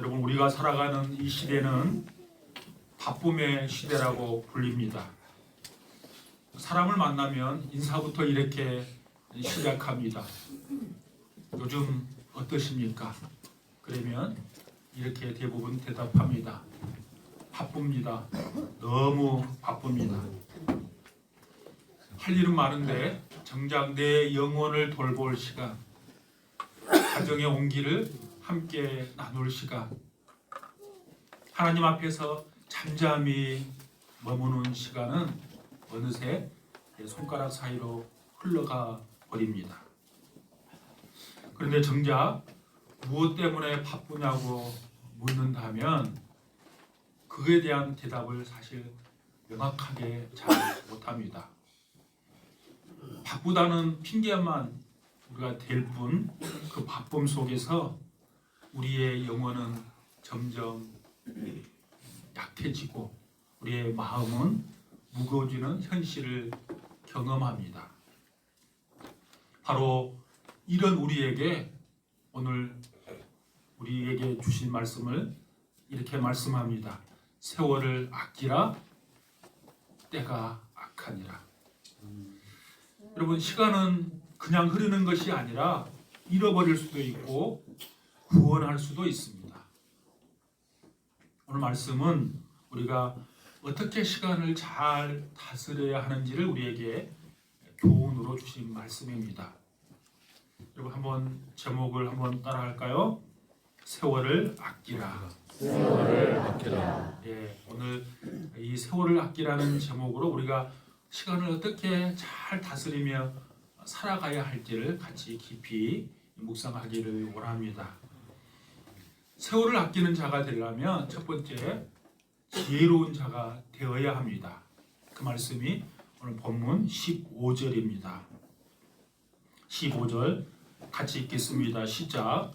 여러분, 우리가 살아가는 이 시대는 바쁨의 시대라고 불립니다. 사람을 만나면 인사부터 이렇게 시작합니다. 요즘 어떠십니까? 그러면 이렇게 대부분 대답합니다. 바쁩니다. 너무 바쁩니다. 할 일은 많은데 정작 내 영혼을 돌볼 시간, 가정의 온기를 함께 나눌 시간, 하나님 앞에서 잠잠히 머무는 시간은 어느새 손가락 사이로 흘러가 버립니다. 그런데 정작 무엇 때문에 바쁘냐고 묻는다면 그에 대한 대답을 사실 명확하게 잘 못합니다. 바쁘다는 핑계만 우리가 댈 뿐 그 바쁨 속에서 우리의 영혼은 점점 약해지고 우리의 마음은 무거워지는 현실을 경험합니다. 바로 이런 우리에게 오늘 우리에게 주신 말씀을 이렇게 말씀합니다. 세월을 아끼라, 때가 악하니라. 여러분, 시간은 그냥 흐르는 것이 아니라 잃어버릴 수도 있고 구원할 수도 있습니다. 오늘 말씀은 우리가 어떻게 시간을 잘 다스려야 하는지를 우리에게 교훈으로 주신 말씀입니다. 여러분, 한번 제목을 한번 따라할까요? 세월을 아끼라. 세월을 아끼라. 예, 오늘 이 세월을 아끼라는 제목으로 우리가 시간을 어떻게 잘 다스리며 살아가야 할지를 같이 깊이 묵상하기를 원합니다. 세월을 아끼는 자가 되려면 첫 번째, 지혜로운 자가 되어야 합니다. 그 말씀이 오늘 본문 15절입니다. 15절 같이 읽겠습니다. 시작.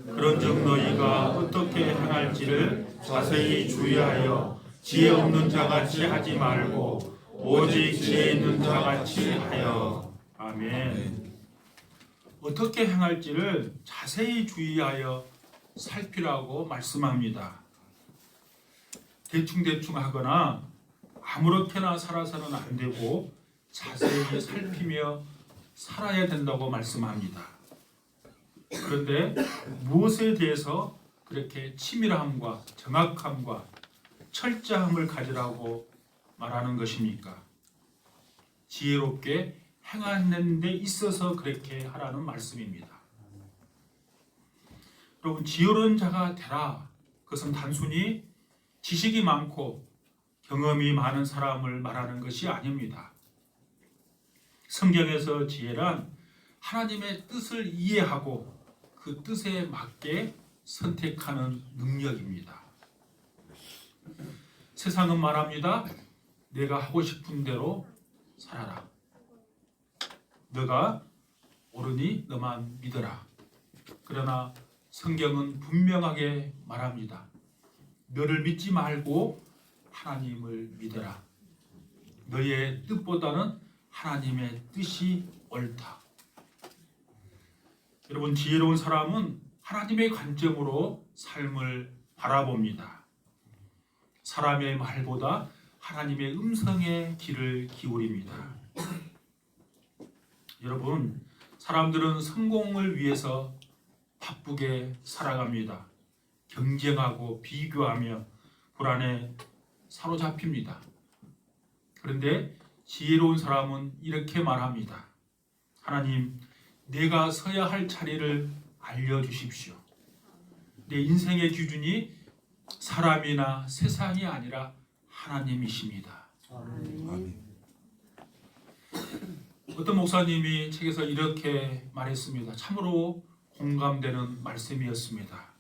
그런즉 너희가 어떻게 행할지를 자세히 주의하여 지혜 없는 자같이 하지 말고 오직 지혜 있는 자같이 하여. 아멘. 어떻게 행할지를 자세히 주의하여 살피라고 말씀합니다. 대충대충 하거나 아무렇게나 살아서는 안 되고 자세히 살피며 살아야 된다고 말씀합니다. 그런데 무엇에 대해서 그렇게 치밀함과 정확함과 철저함을 가지라고 말하는 것입니까? 지혜롭게 행하는 데 있어서 그렇게 하라는 말씀입니다. 여러분, 지혜로운 자가 되라. 그것은 단순히 지식이 많고 경험이 많은 사람을 말하는 것이 아닙니다. 성경에서 지혜란 하나님의 뜻을 이해하고 그 뜻에 맞게 선택하는 능력입니다. 세상은 말합니다. 내가 하고 싶은 대로 살아라. 너가 옳으니 너만 믿어라. 그러나 성경은 분명하게 말합니다. 너를 믿지 말고 하나님을 믿어라. 너의 뜻보다는 하나님의 뜻이 옳다. 여러분, 지혜로운 사람은 하나님의 관점으로 삶을 바라봅니다. 사람의 말보다 하나님의 음성에 귀를 기울입니다. 여러분, 사람들은 성공을 위해서 바쁘게 살아갑니다. 경쟁하고 비교하며 불안에 사로잡힙니다. 그런데 지혜로운 사람은 이렇게 말합니다. 하나님, 내가 서야 할 자리를 알려주십시오. 내 인생의 기준이 사람이나 세상이 아니라 하나님이십니다. 아멘. 어떤 목사님이 책에서 이렇게 말했습니다. 참으로 공감되는 말씀이었습니다.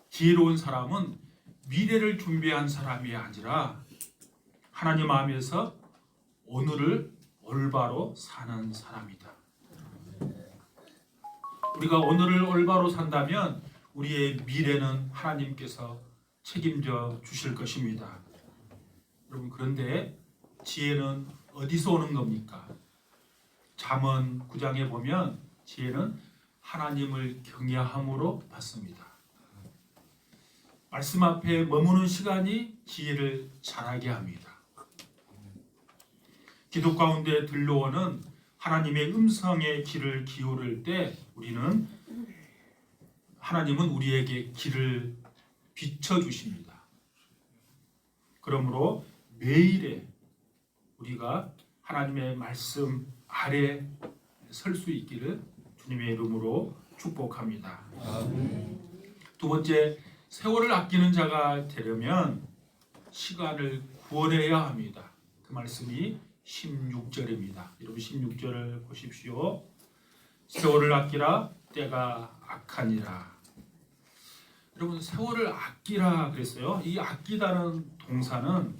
지혜로운 사람은 미래를 준비한 사람이 아니라 하나님 마음에서 오늘을 올바로 사는 사람이다. 우리가 오늘을 올바로 산다면 우리의 미래는 하나님께서 책임져 주실 것입니다. 여러분, 그런데 지혜는 어디서 오는 겁니까? 잠언 9장에 보면 지혜는 하나님을 경외함으로 받습니다. 말씀 앞에 머무는 시간이 지혜를 자라게 합니다. 기도 가운데 들려오는 하나님의 음성의 귀를 기울일 때 하나님은 우리에게 길을 비춰주십니다. 그러므로 매일에 우리가 하나님의 말씀 아래 설 수 있기를 주님의 이름으로 축복합니다. 두 번째, 세월을 아끼는 자가 되려면 시간을 구원해야 합니다. 그 말씀이 16절입니다. 여러분 16절을 보십시오. 세월을 아끼라 때가 악하니라. 여러분 세월을 아끼라 그랬어요. 이 아끼다는 동사는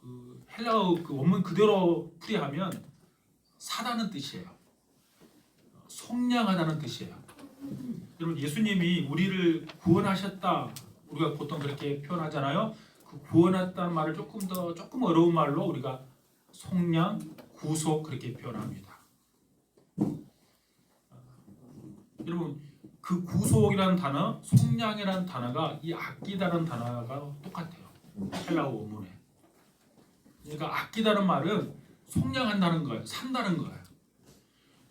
그 헬라어 그 원문 그대로 풀이하면 사다는 뜻이에요. 속량하다는 뜻이에요. 여러분 예수님이 우리를 구원하셨다. 우리가 보통 그렇게 표현하잖아요. 그 구원했다는 말을 조금 어려운 말로 우리가 속량, 구속 그렇게 표현합니다. 여러분 그 구속이라는 단어, 속량이라는 단어가 이 아끼다는 단어가 똑같아요. 헬라어 원문에. 그러니까 아끼다는 말은 속량한다는 거예요. 산다는 거예요.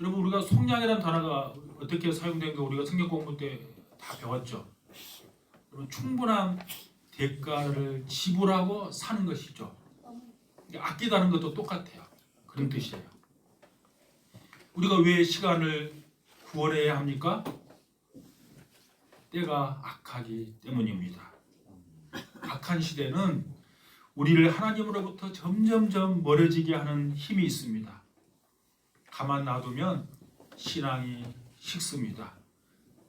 여러분 우리가 속량이라는 단어가 어떻게 사용된 거 우리가 성경 공부 때 다 배웠죠. 여러분 충분한 대가를 지불하고 사는 것이죠. 아끼다는 것도 똑같아요. 그런 뜻이에요. 우리가 왜 시간을 구원해야 합니까? 때가 악하기 때문입니다. 악한 시대는 우리를 하나님으로부터 점점점 멀어지게 하는 힘이 있습니다. 가만 놔두면 신앙이 식습니다.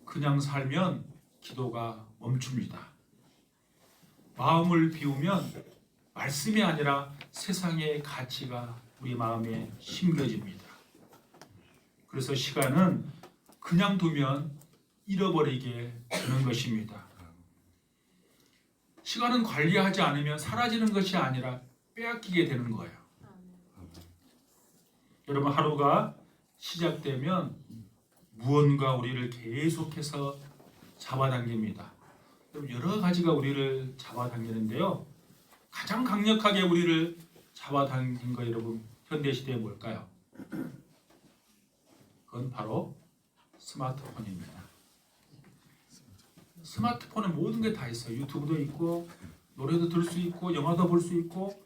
그냥 살면 기도가 멈춥니다. 마음을 비우면 말씀이 아니라 세상의 가치가 우리 마음에 심겨집니다. 그래서 시간은 그냥 두면 잃어버리게 되는 것입니다. 시간은 관리하지 않으면 사라지는 것이 아니라 빼앗기게 되는 거예요. 여러분 하루가 시작되면 무언가 우리를 계속해서 잡아당깁니다. 여러 가지가 우리를 잡아당기는데요. 가장 강력하게 우리를 잡아당긴 거 여러분 현대시대에 뭘까요? 그건 바로 스마트폰입니다. 스마트폰에 모든 게 다 있어요. 유튜브도 있고 노래도 들을 수 있고 영화도 볼 수 있고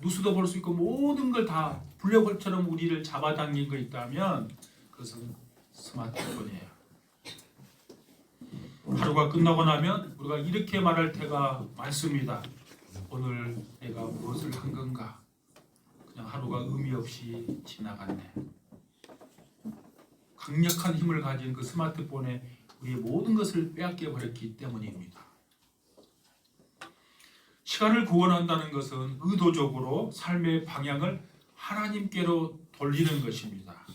뉴스도 볼 수 있고 모든 걸 다 블랙홀처럼 우리를 잡아당긴 거 있다면 그것은 스마트폰이에요. 하루가 끝나고 나면 우리가 이렇게 말할 때가 많습니다. 오늘 내가 무엇을 한 건가? 그냥 하루가 의미 없이 지나갔네. 강력한 힘을 가진 그 스마트폰에 우리의 모든 것을 빼앗겨 버렸기 때문입니다. 시간을 구원한다는 것은 의도적으로 삶의 방향을 하나님께로 돌리는 것입니다.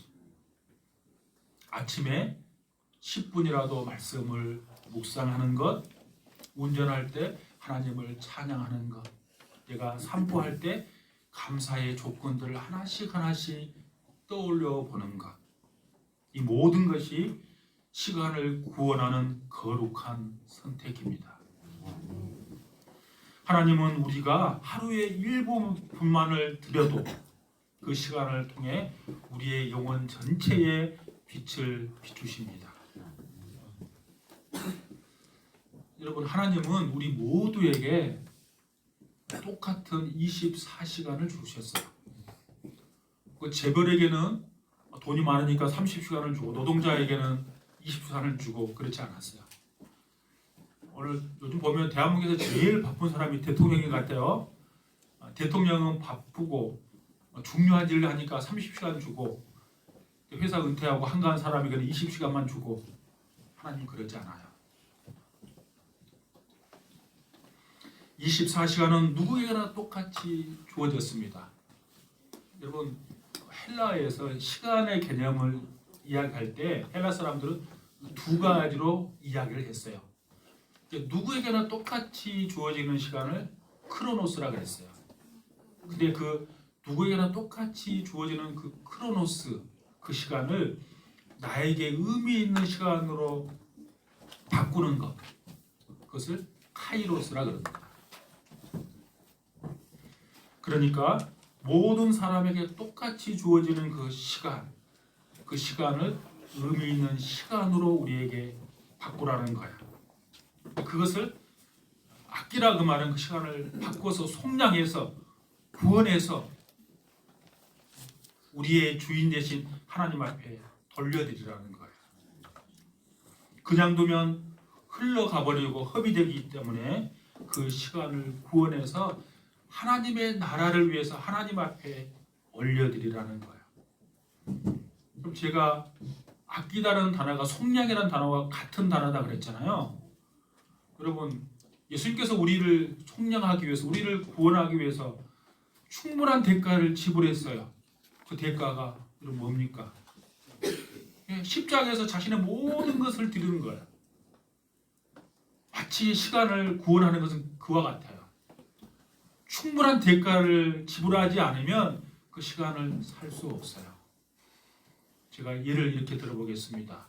아침에 10분이라도 말씀을 묵상하는 것, 운전할 때 하나님을 찬양하는 것, 내가 산보할 때 감사의 조건들을 하나씩 떠올려 보는 것, 이 모든 것이 시간을 구원하는 거룩한 선택입니다. 하나님은 우리가 하루의 일부분만을 드려도 그 시간을 통해 우리의 영혼 전체에 빛을 비추십니다. 여러분 하나님은 우리 모두에게 똑같은 24시간을 주셨어요. 그 재벌에게는 돈이 많으니까 30시간을 주고 노동자에게는 20시간을 주고 그렇지 않았어요. 오늘 요즘 보면 대한민국에서 제일 바쁜 사람이 대통령인 것 같아요. 대통령은 바쁘고 중요한 일을 하니까 30시간 주고 회사 은퇴하고 한가한 사람에게는 20시간만 주고 하나님 그러지 않아요. 24시간은 누구에게나 똑같이 주어졌습니다. 여러분 헬라에서 시간의 개념을 이야기할 때 헬라 사람들은 두 가지로 이야기를 했어요. 누구에게나 똑같이 주어지는 시간을 크로노스라 그랬어요. 근데 그 누구에게나 똑같이 주어지는 그 크로노스 그 시간을 나에게 의미 있는 시간으로 바꿔 바꾸는 것, 그것을 카이로스라 그럽니다. 그러니까 모든 사람에게 똑같이 주어지는 그 시간을 의미 있는 시간으로 우리에게 바꾸라는 거야. 그것을 아끼라 그 말은 그 시간을 바꿔서 속량해서 구원해서 우리의 주인 대신 하나님 앞에 돌려드리라는 거예요. 그냥 두면 흘러가 버리고 허비되기 때문에 그 시간을 구원해서 하나님의 나라를 위해서 하나님 앞에 올려드리라는 거예요. 그럼 제가 아끼다는 단어가 속량이라는 단어와 같은 단어다 그랬잖아요. 여러분, 예수님께서 우리를 속량하기 위해서, 우리를 구원하기 위해서 충분한 대가를 지불했어요. 그 대가가 뭡니까? 십자가에서 자신의 모든 것을 드리는 거예요. 마치 시간을 구원하는 것은 그와 같아요. 충분한 대가를 지불하지 않으면 그 시간을 살 수 없어요. 제가 예를 이렇게 들어보겠습니다.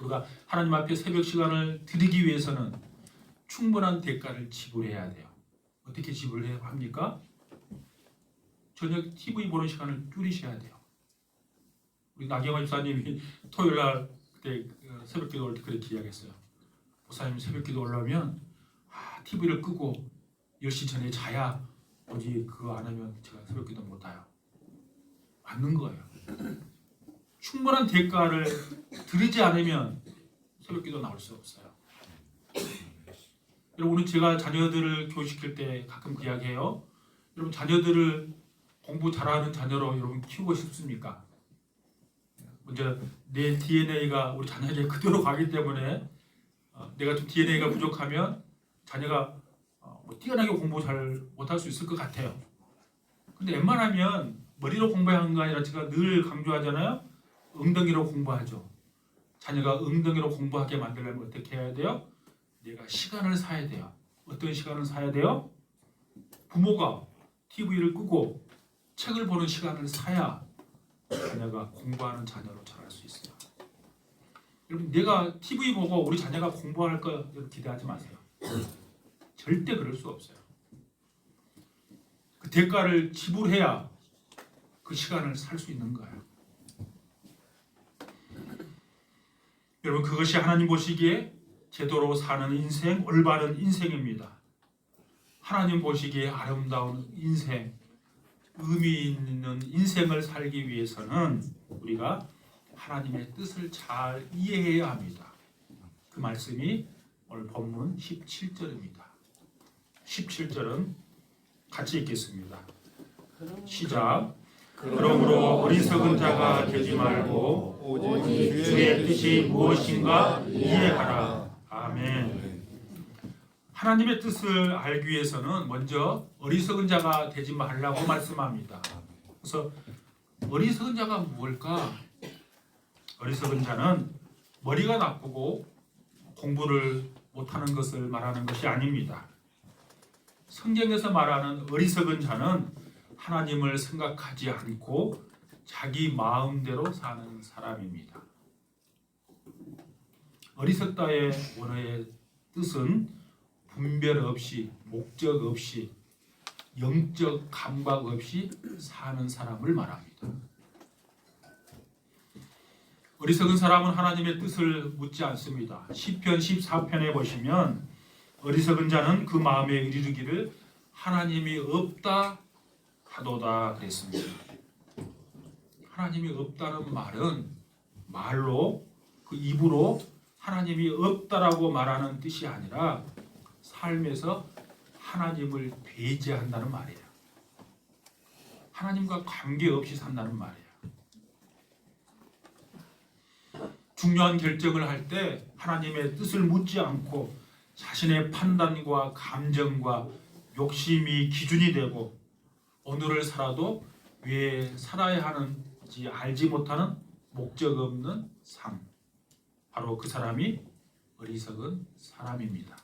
우리가 하나님 앞에 새벽 시간을 드리기 위해서는 충분한 대가를 지불해야 돼요. 어떻게 지불해야 합니까? 저녁 TV 보는 시간을 줄이셔야 돼요. 우리 나경원 집사님이 토요일날 그때 새벽 기도 올 때 그렇게 이야기했어요. 목사님 새벽 기도 올라오면 TV를 끄고 10시 전에 자야 오지, 그거 안 하면 제가 새벽 기도 못 와요. 맞는 거예요. 충분한 대가를 드리지 않으면 새벽 기도 나올 수 없어요. 여러분, 제가 자녀들을 교육시킬 때 가끔 그 이야기해요. 여러분, 자녀들을 공부 잘하는 자녀로 여러분 키우고 싶습니까? 먼저 내 DNA가 우리 자녀에게 그대로 가기 때문에 내가 좀 DNA가 부족하면 자녀가 뛰어나게 공부 잘 못할 수 있을 것 같아요. 근데 웬만하면 머리로 공부하는 거 아니라 제가 늘 강조하잖아요. 엉덩이로 공부하죠. 자녀가 엉덩이로 공부하게 만들려면 어떻게 해야 돼요? 내가 시간을 사야 돼요. 어떤 시간을 사야 돼요? 부모가 TV를 끄고 책을 보는 시간을 사야 자녀가 공부하는 자녀로 자랄 수 있어요. 여러분, 내가 TV 보고 우리 자녀가 공부할 거 기대하지 마세요. 절대 그럴 수 없어요. 그 대가를 지불해야 그 시간을 살 수 있는 거예요. 여러분, 그것이 하나님 보시기에 제대로 사는 인생, 올바른 인생입니다. 하나님 보시기에 아름다운 인생, 의미 있는 인생을 살기 위해서는 우리가 하나님의 뜻을 잘 이해해야 합니다. 그 말씀이 오늘 본문 17절입니다. 17절은 같이 읽겠습니다. 시작. 그러므로 어리석은 자가 되지 말고 오직 주의 뜻이 무엇인가 이해하라. 아멘. 하나님의 뜻을 알기 위해서는 먼저 어리석은 자가 되지 말라고 말씀합니다. 그래서 어리석은 자가 무엇일까? 어리석은 자는 머리가 나쁘고 공부를 못하는 것을 말하는 것이 아닙니다. 성경에서 말하는 어리석은 자는 하나님을 생각하지 않고 자기 마음대로 사는 사람입니다. 어리석다의 원어의 뜻은 분별 없이, 목적 없이, 영적 감각 없이 사는 사람을 말합니다. 어리석은 사람은 하나님의 뜻을 묻지 않습니다. 시편 14편에 보시면 어리석은 자는 그 마음에 이르기를 하나님이 없다 하도다 그랬습니다. 하나님이 없다는 말은 말로, 그 입으로 하나님이 없다라고 말하는 뜻이 아니라 삶에서 하나님을 배제한다는 말이에요. 하나님과 관계없이 산다는 말이에요. 중요한 결정을 할 때 하나님의 뜻을 묻지 않고 자신의 판단과 감정과 욕심이 기준이 되고 오늘을 살아도 왜 살아야 하는지 알지 못하는 목적 없는 삶, 바로 그 사람이 어리석은 사람입니다.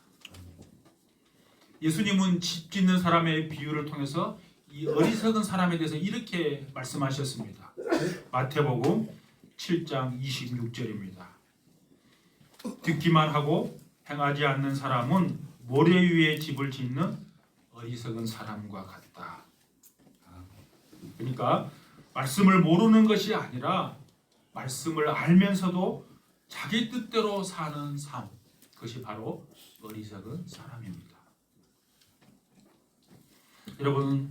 예수님은 집 짓는 사람의 비유를 통해서 이 어리석은 사람에 대해서 이렇게 말씀하셨습니다. 마태복음 7장 26절입니다. 듣기만 하고 행하지 않는 사람은 모래 위에 집을 짓는 어리석은 사람과 같다. 그러니까 말씀을 모르는 것이 아니라 말씀을 알면서도 자기 뜻대로 사는 삶, 그것이 바로 어리석은 사람입니다. 여러분,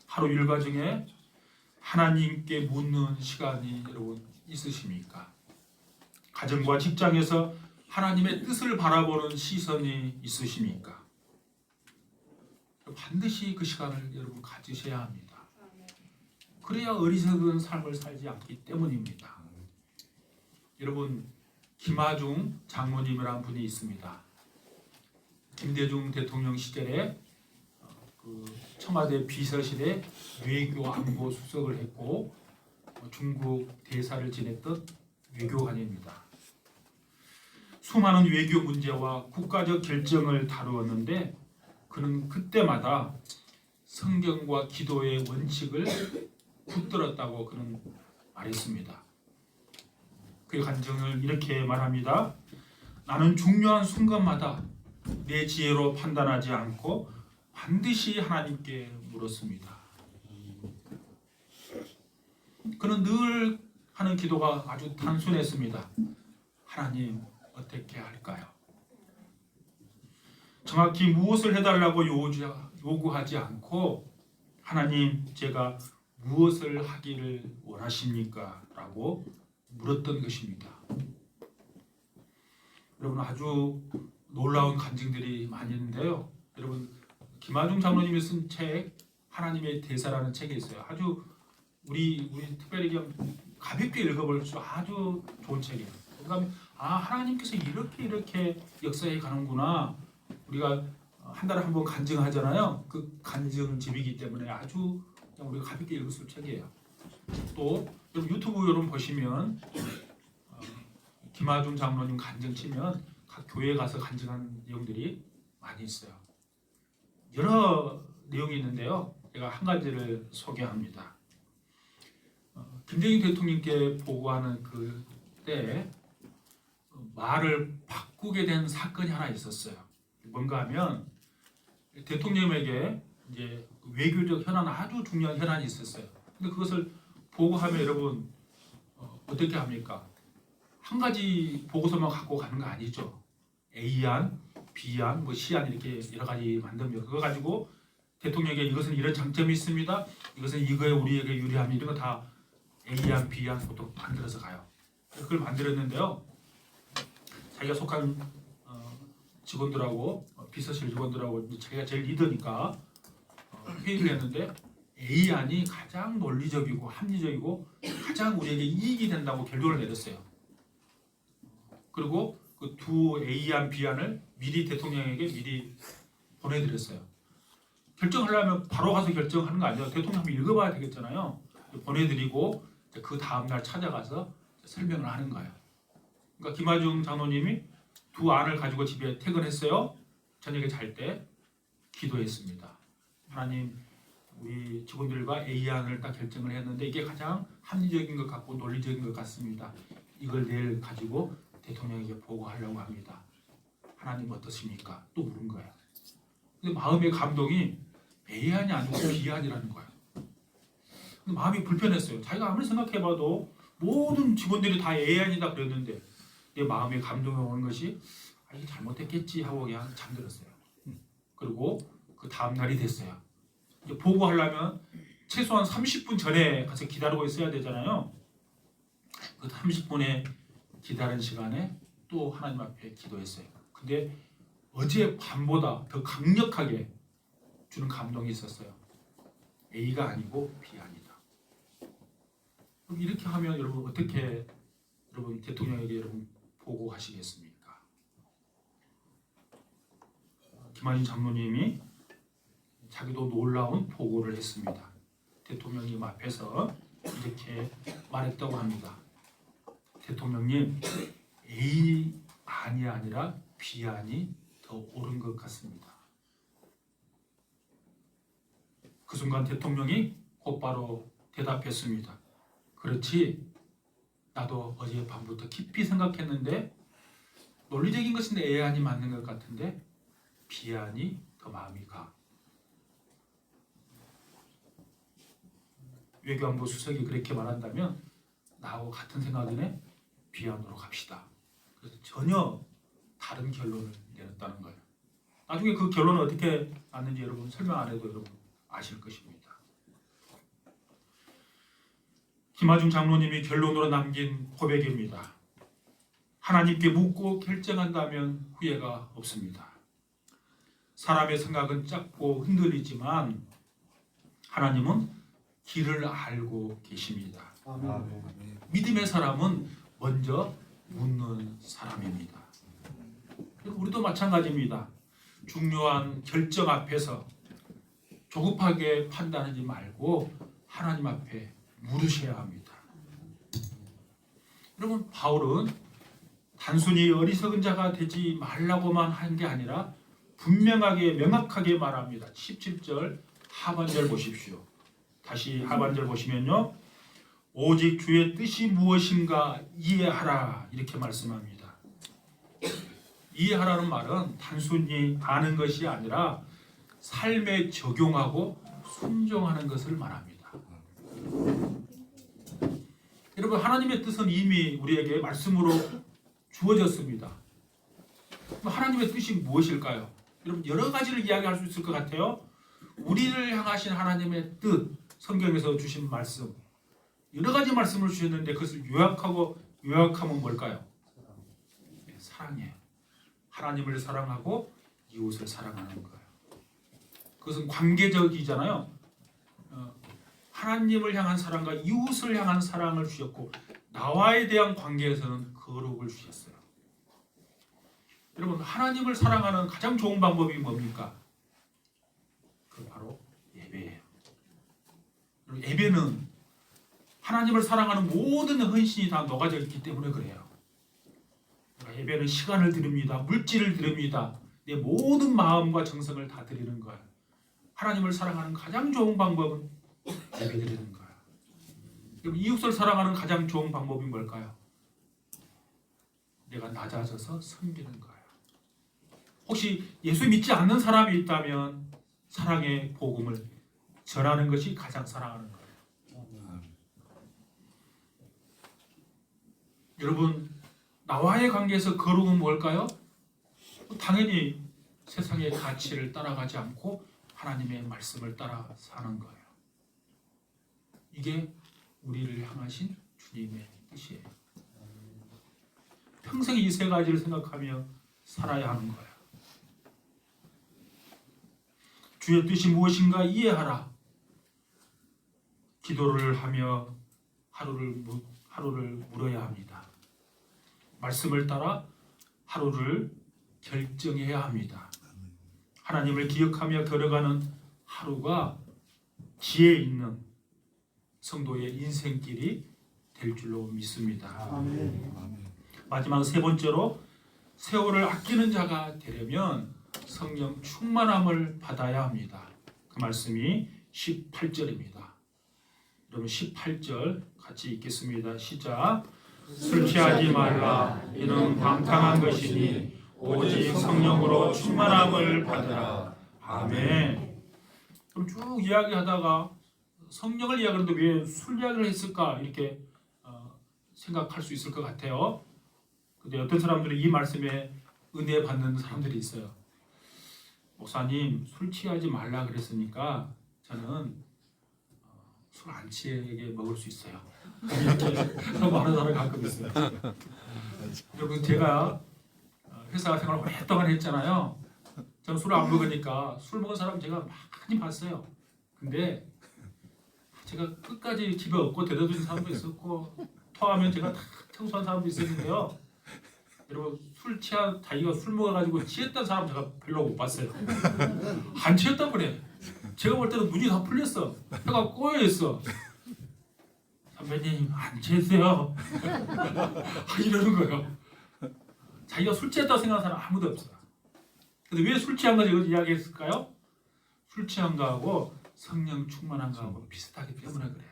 하루 일과 중에 하나님께 묻는 시간이 여러분 있으십니까? 가정과 직장에서 하나님의 뜻을 바라보는 시선이 있으십니까? 반드시 그 시간을 여러분 가지셔야 합니다. 그래야 어리석은 삶을 살지 않기 때문입니다. 여러분, 김하중 장로님이라는 분이 있습니다. 김대중 대통령 시절에 그 청와대 비서실에 외교 안보 수석을 했고 중국 대사를 지냈던 외교관입니다. 수많은 외교 문제와 국가적 결정을 다루었는데 그는 그때마다 성경과 기도의 원칙을 붙들었다고 그는 말했습니다. 그의 간증을 이렇게 말합니다. 나는 중요한 순간마다 내 지혜로 판단하지 않고 반드시 하나님께 물었습니다. 그는 늘 하는 기도가 아주 단순했습니다. 하나님, 어떻게 할까요? 정확히 무엇을 해달라고 요구하지 않고 하나님, 제가 무엇을 하기를 원하십니까? 라고 물었던 것입니다. 여러분, 아주 놀라운 간증들이 많이 있는데요. 여러분, 김하중 장로님이 쓴 책 하나님의 대사라는 책이 있어요. 아주 우리 특별히 그냥 가볍게 읽어볼 수 아주 좋은 책이에요. 그러니까 하나님께서 이렇게 역사해 가는구나. 우리가 한 달에 한 번 간증하잖아요. 그 간증집이기 때문에 아주 그냥 우리가 가볍게 읽을 수 있는 책이에요. 또 여러분 유튜브 여러분 보시면 김하중 장로님 간증 치면 각 교회에 가서 간증한 내용들이 많이 있어요. 여러 내용이 있는데요. 제가 한 가지를 소개합니다. 김대중 대통령께 보고하는 그때 말을 바꾸게 된 사건이 하나 있었어요. 뭔가 하면 대통령에게 이제 외교적 현안, 아주 중요한 현안이 있었어요. 근데 그것을 보고하면 여러분 어떻게 합니까? 한 가지 보고서만 갖고 가는 거 아니죠. A안, B안, C안 이렇게 여러 가지 만듭니다. 그거 가지고 대통령에게 이것은 이런 장점이 있습니다. 이것은 이거에 우리에게 유리함이 이런 거 다 A안, B안 보통 만들어서 가요. 그걸 만들었는데요. 자기가 속한 직원들하고 비서실 직원들하고 자기가 제일 리더니까 회의를 했는데 A안이 가장 논리적이고 합리적이고 가장 우리에게 이익이 된다고 결론을 내렸어요. 그리고 그 두 A안, B안을 미리 대통령에게 미리 보내드렸어요. 결정하려면 바로 가서 결정하는 거 아니에요. 대통령 한번 읽어봐야 되겠잖아요. 보내드리고 그 다음날 찾아가서 설명을 하는 거예요. 그러니까 김하중 장로님이 두 안을 가지고 집에 퇴근했어요. 저녁에 잘 때 기도했습니다. 하나님, 우리 직원들과 A안을 딱 결정을 했는데 이게 가장 합리적인 것 같고 논리적인 것 같습니다. 이걸 내일 가지고 대통령에게 보고하려고 합니다. 하나님 어떻습니까? 또 물은 거예요. 근데 마음의 감동이 A안이 아니고 B안이라는 거예요. 근데 마음이 불편했어요. 자기가 아무리 생각해봐도 모든 직원들이 다 A안이다 그랬는데 내 마음에 감동이 오는 것이 이게 잘못됐겠지 하고 그냥 잠들었어요. 그리고 그 다음 날이 됐어요. 이제 보고하려면 최소한 30분 전에 가서 기다리고 있어야 되잖아요. 그 30분에 기다린 시간에 또 하나님 앞에 기도했어요. 근데 어제 밤보다 더 강력하게 주는 감동이 있었어요. A가 아니고 B안이다. 그럼 이렇게 하면 여러분 어떻게 여러분 대통령에게 여러분 보고하시겠습니까? 김하중 장로님이 자기도 놀라운 보고를 했습니다. 대통령님 앞에서 이렇게 말했다고 합니다. 대통령님, A안이 아니라 B안이 더 옳은 것 같습니다. 그 순간 대통령이 곧바로 대답했습니다. 그렇지, 나도 어젯밤부터 깊이 생각했는데 논리적인 것은 A안이 맞는 것 같은데 B안이 더 마음이 가. 외교안보 수석이 그렇게 말한다면 나하고 같은 생각이네. B안으로 갑시다. 그래서 전혀 다른 결론을 내렸다는 거예요. 나중에 그 결론은 어떻게 났는지 여러분 설명 안 해도 여러분 아실 것입니다. 김하중 장로님이 결론으로 남긴 고백입니다. 하나님께 묻고 결정한다면 후회가 없습니다. 사람의 생각은 짧고 흔들리지만 하나님은 길을 알고 계십니다. 믿음의 사람은 먼저 묻는 사람입니다. 우리도 마찬가지입니다. 중요한 결정 앞에서 조급하게 판단하지 말고 하나님 앞에 물으셔야 합니다. 여러분, 바울은 단순히 어리석은 자가 되지 말라고만 한 게 아니라 분명하게 명확하게 말합니다. 17절 하반절 보십시오. 다시 하반절 보시면요. 오직 주의 뜻이 무엇인가 이해하라 이렇게 말씀합니다. 이해하라는 말은 단순히 아는 것이 아니라 삶에 적용하고 순종하는 것을 말합니다. 여러분, 하나님의 뜻은 이미 우리에게 말씀으로 주어졌습니다. 하나님의 뜻이 무엇일까요? 여러분, 여러 가지를 이야기할 수 있을 것 같아요. 우리를 향하신 하나님의 뜻, 성경에서 주신 말씀, 여러 가지 말씀을 주셨는데 그것을 요약하면 뭘까요? 사랑이에요. 하나님을 사랑하고 이웃을 사랑하는 거예요. 그것은 관계적이잖아요. 하나님을 향한 사랑과 이웃을 향한 사랑을 주셨고 나와에 대한 관계에서는 거룩을 주셨어요. 여러분, 하나님을 사랑하는 가장 좋은 방법이 뭡니까? 그 바로 예배예요. 예배는 하나님을 사랑하는 모든 헌신이 다 녹아져 있기 때문에 그래요. 예배는 시간을 드립니다. 물질을 드립니다. 내 모든 마음과 정성을 다 드리는 거예요. 하나님을 사랑하는 가장 좋은 방법은 예배 드리는 거예요. 이웃을 사랑하는 가장 좋은 방법이 뭘까요? 내가 낮아져서 섬기는 거예요. 혹시 예수 믿지 않는 사람이 있다면 사랑의 복음을 전하는 것이 가장 사랑하는 거예요. 여러분, 나와의 관계에서 거룩은 뭘까요? 당연히 세상의 가치를 따라가지 않고 하나님의 말씀을 따라 사는 거예요. 이게 우리를 향하신 주님의 뜻이에요. 평생 이 세 가지를 생각하며 살아야 하는 거예요. 주의 뜻이 무엇인가 이해하라. 기도를 하며 하루를 물어야 합니다. 말씀을 따라 하루를 결정해야 합니다. 하나님을 기억하며 걸어가는 하루가 지혜 있는 성도의 인생길이 될 줄로 믿습니다. 마지막 세 번째로 세월을 아끼는 자가 되려면 성령 충만함을 받아야 합니다. 그 말씀이 18절입니다. 여러분 18절 같이 읽겠습니다. 시작. 술 취하지 말라. 이는 방탕한 것이니 오직 성령으로 충만함을 받으라. 아멘. 그럼 쭉 이야기하다가 성령을 이야기하는데 왜 술 이야기를 했을까 이렇게 생각할 수 있을 것 같아요. 근데 어떤 사람들은 이 말씀에 은혜 받는 사람들이 있어요. 목사님, 술 취하지 말라 그랬으니까 저는 술 안 취하게 먹을 수 있어요. 이렇게 말하는 사람이 가끔 있어요. 여러분, 제가 회사 생활을 오랫동안 했잖아요. 저는 술을 안 먹으니까 술 먹은 사람 제가 많이 봤어요. 근데 제가 끝까지 집에 없고 데려다 준 사람도 있었고 토하면 제가 다 청소한 사람도 있었는데요. 여러분, 자기가 술 먹어가지고 취했던 사람 제가 별로 못 봤어요. 안 취했다 그래. 제가 볼 때는 눈이 다 풀렸어. 혀가 꼬여있어. 선배님, 안 취했어요. 이러는 거예요. 자기가 술 취했다고 생각하는 사람 아무도 없어요. 근데 왜 술 취한 거지 이걸 이야기했을까요? 술 취한 거하고 성령 충만한 거하고 비슷하기 때문에 그래요.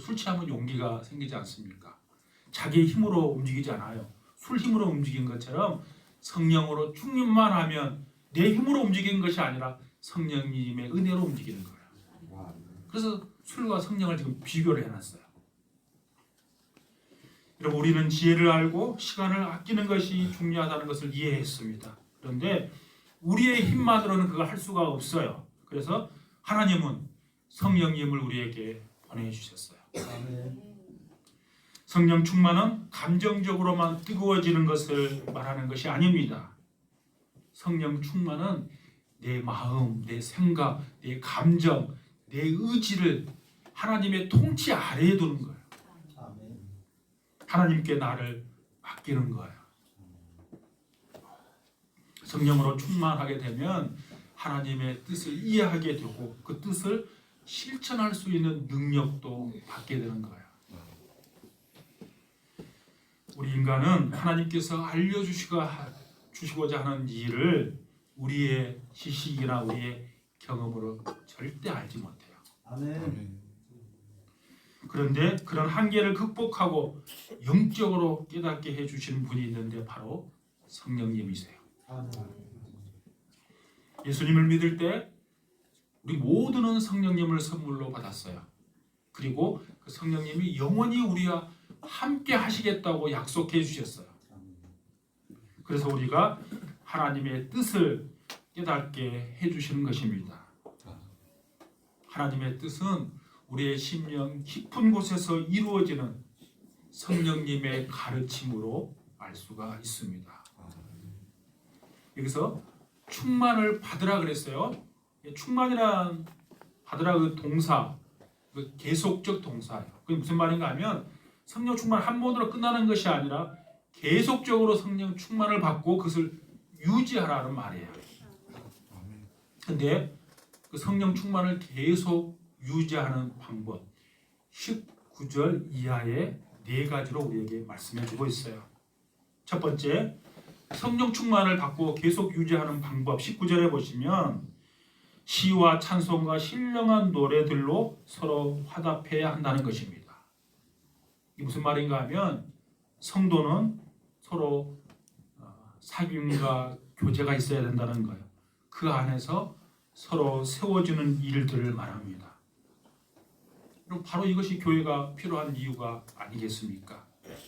술 취하면 용기가 생기지 않습니까? 자기의 힘으로 움직이지 않아요. 풀 힘으로 움직인 것처럼 성령으로 충만하면 내 힘으로 움직이는 것이 아니라 성령님의 은혜로 움직이는 거예요. 그래서 술과 성령을 지금 비교를 해놨어요. 여러분, 우리는 지혜를 알고 시간을 아끼는 것이 중요하다는 것을 이해했습니다. 그런데 우리의 힘만으로는 그걸 할 수가 없어요. 그래서 하나님은 성령님을 우리에게 보내주셨어요. 성령 충만은 감정적으로만 뜨거워지는 것을 말하는 것이 아닙니다. 성령 충만은 내 마음, 내 생각, 내 감정, 내 의지를 하나님의 통치 아래에 두는 거예요. 하나님께 나를 맡기는 거예요. 성령으로 충만하게 되면 하나님의 뜻을 이해하게 되고 그 뜻을 실천할 수 있는 능력도 받게 되는 거예요. 우리 인간은 하나님께서 알려주시고자 하는 일을 우리의 지식이나 우리의 경험으로 절대 알지 못해요. 아멘. 그런데 그런 한계를 극복하고 영적으로 깨닫게 해주시는 분이 있는데 바로 성령님이세요. 아멘. 예수님을 믿을 때 우리 모두는 성령님을 선물로 받았어요. 그리고 그 성령님이 영원히 우리와 함께 하시겠다고 약속해 주셨어요. 그래서 우리가 하나님의 뜻을 깨닫게 해주시는 것입니다. 하나님의 뜻은 우리의 심령 깊은 곳에서 이루어지는 성령님의 가르침으로 알 수가 있습니다. 여기서 충만을 받으라 그랬어요. 충만이란 받으라 그 동사, 그 계속적 동사예요. 그게 무슨 말인가 하면 성령 충만 한 번으로 끝나는 것이 아니라 계속적으로 성령 충만을 받고 그것을 유지하라는 말이에요. 근데 그 성령 충만을 계속 유지하는 방법 19절 이하의 4가지로 우리에게 말씀해 주고 있어요. 첫 번째, 성령 충만을 받고 계속 유지하는 방법 19절에 보시면 시와 찬송과 신령한 노래들로 서로 화답해야 한다는 것입니다. 이게 무슨 말인가 하면 성도는 서로 사귐과 교제가 있어야 된다는 거예요. 그 안에서 서로 세워주는 일들을 말합니다. 그리고 바로 이것이 교회가 필요한 이유가 아니겠습니까?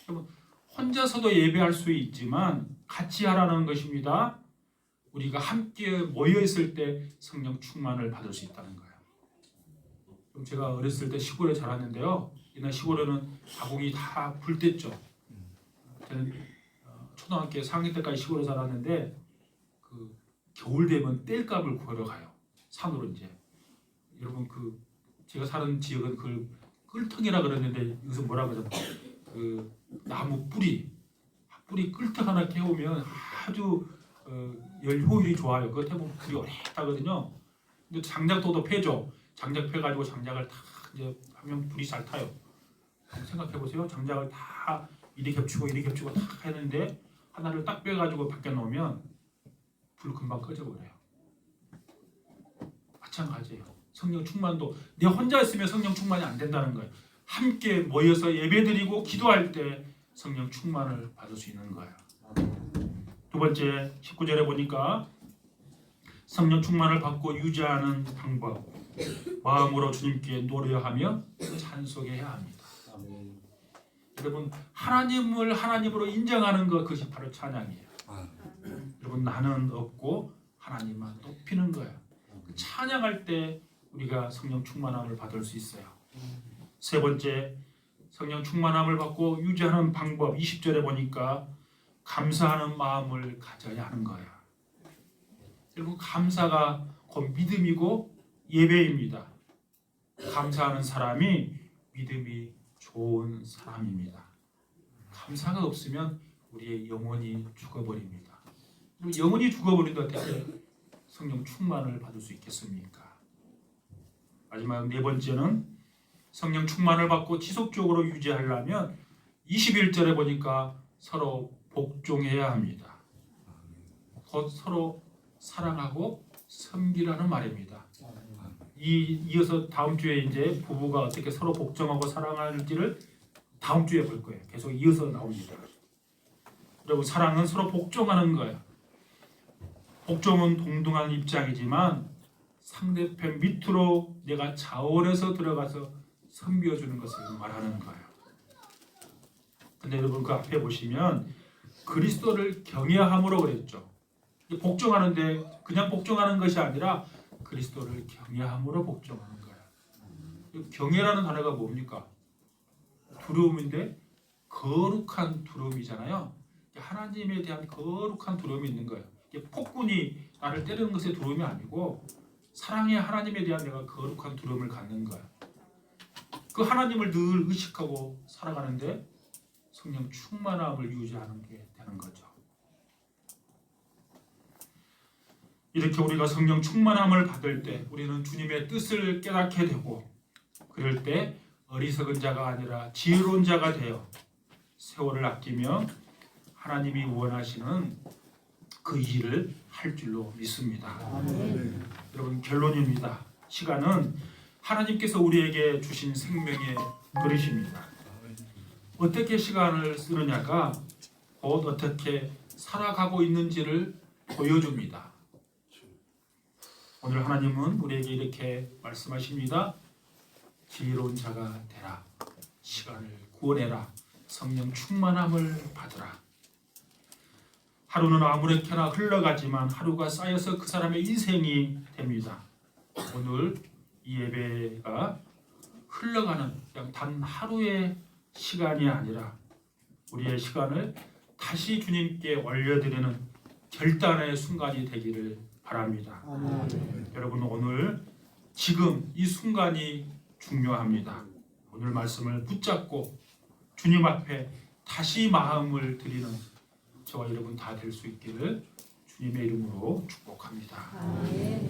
여러분, 혼자서도 예배할 수 있지만 같이 하라는 것입니다. 우리가 함께 모여 있을 때 성령 충만을 받을 수 있다는 거예요. 그럼 제가 어렸을 때 시골에 자랐는데요. 옛날 시골에는 가곡이 다 불댔죠. 저는 초등학교 4학년 때까지 시골에 자랐는데 그 겨울 되면 땔감을 구하러 가요. 산으로 이제. 여러분 그 제가 사는 지역은 그 끌텅이라 그러는데 여기서 뭐라 그러죠? 그 나무 뿌리 끌텅 하나 캐오면 아주 열 효율이 좋아요. 그거 해보면 불이 오래타거든요. 근데 장작도도 패죠. 장작 패가지고 장작을 다 이제 하면 불이 잘 타요. 생각해 보세요. 장작을 다 이리 겹치고 다 했는데 하나를 딱 빼가지고 밖에 놓으면 불 금방 꺼지고 그래요. 마찬가지예요. 성령 충만도 내 혼자 있으면 성령 충만이 안 된다는 거예요. 함께 모여서 예배드리고 기도할 때 성령 충만을 받을 수 있는 거예요. 두 번째 19절에 보니까 성령 충만을 받고 유지하는 방법 마음으로 주님께 노래하며 찬송해야 합니다. 여러분 하나님을 하나님으로 인정하는 것 그것이 바로 찬양이에요. 여러분 나는 없고 하나님만 높이는 거예요. 찬양할 때 우리가 성령 충만함을 받을 수 있어요. 세 번째 성령 충만함을 받고 유지하는 방법 20절에 보니까 감사하는 마음을 가져야 하는 거예요. 여러분 감사가 곧 믿음이고 예배입니다. 감사하는 사람이 믿음이 좋은 사람입니다. 감사가 없으면 우리의 영혼이 죽어버립니다. 영혼이 죽어버린다 어떻게 성령 충만을 받을 수 있겠습니까? 마지막 네 번째는 성령 충만을 받고 지속적으로 유지하려면 21절에 보니까 서로 복종해야 합니다. 곧 서로 사랑하고 섬기라는 말입니다. 이어서 다음 주에 이제 부부가 어떻게 서로 복종하고 사랑할지를 다음 주에 볼 거예요. 계속 이어서 나옵니다. 여러분 사랑은 서로 복종하는 거예요. 복종은 동등한 입장이지만 상대편 밑으로 내가 자원해서 들어가서 섬겨주는 것을 말하는 거예요. 근데 여러분 그 앞에 보시면 그리스도를 경외함으로 그랬죠. 복종하는데 그냥 복종하는 것이 아니라 그리스도를 경외함으로 복종하는 거예요. 경외라는 단어가 뭡니까? 두려움인데 거룩한 두려움이잖아요. 하나님에 대한 거룩한 두려움이 있는 거예요. 폭군이 나를 때리는 것의 두려움이 아니고 사랑의 하나님에 대한 내가 거룩한 두려움을 갖는 거예요. 그 하나님을 늘 의식하고 살아가는데 성령 충만함을 유지하는 게 되는 거죠. 이렇게 우리가 성령 충만함을 받을 때 우리는 주님의 뜻을 깨닫게 되고 그럴 때 어리석은 자가 아니라 지혜로운 자가 되어 세월을 아끼며 하나님이 원하시는 그 일을 할 줄로 믿습니다. 아멘. 여러분 결론입니다. 시간은 하나님께서 우리에게 주신 생명의 그릇입니다. 어떻게 시간을 쓰느냐가 곧 어떻게 살아가고 있는지를 보여줍니다. 오늘 하나님은 우리에게 이렇게 말씀하십니다. 지혜로운 자가 되라. 시간을 구원해라. 성령 충만함을 받으라. 하루는 아무렇게나 흘러가지만 하루가 쌓여서 그 사람의 인생이 됩니다. 오늘 이 예배가 흘러가는 그냥 단 하루의 시간이 아니라 우리의 시간을 다시 주님께 올려드리는 결단의 순간이 되기를 바랍니다. 여러분 오늘 지금 이 순간이 중요합니다. 오늘 말씀을 붙잡고 주님 앞에 다시 마음을 드리는 저와 여러분 다 될 수 있기를 주님의 이름으로 축복합니다.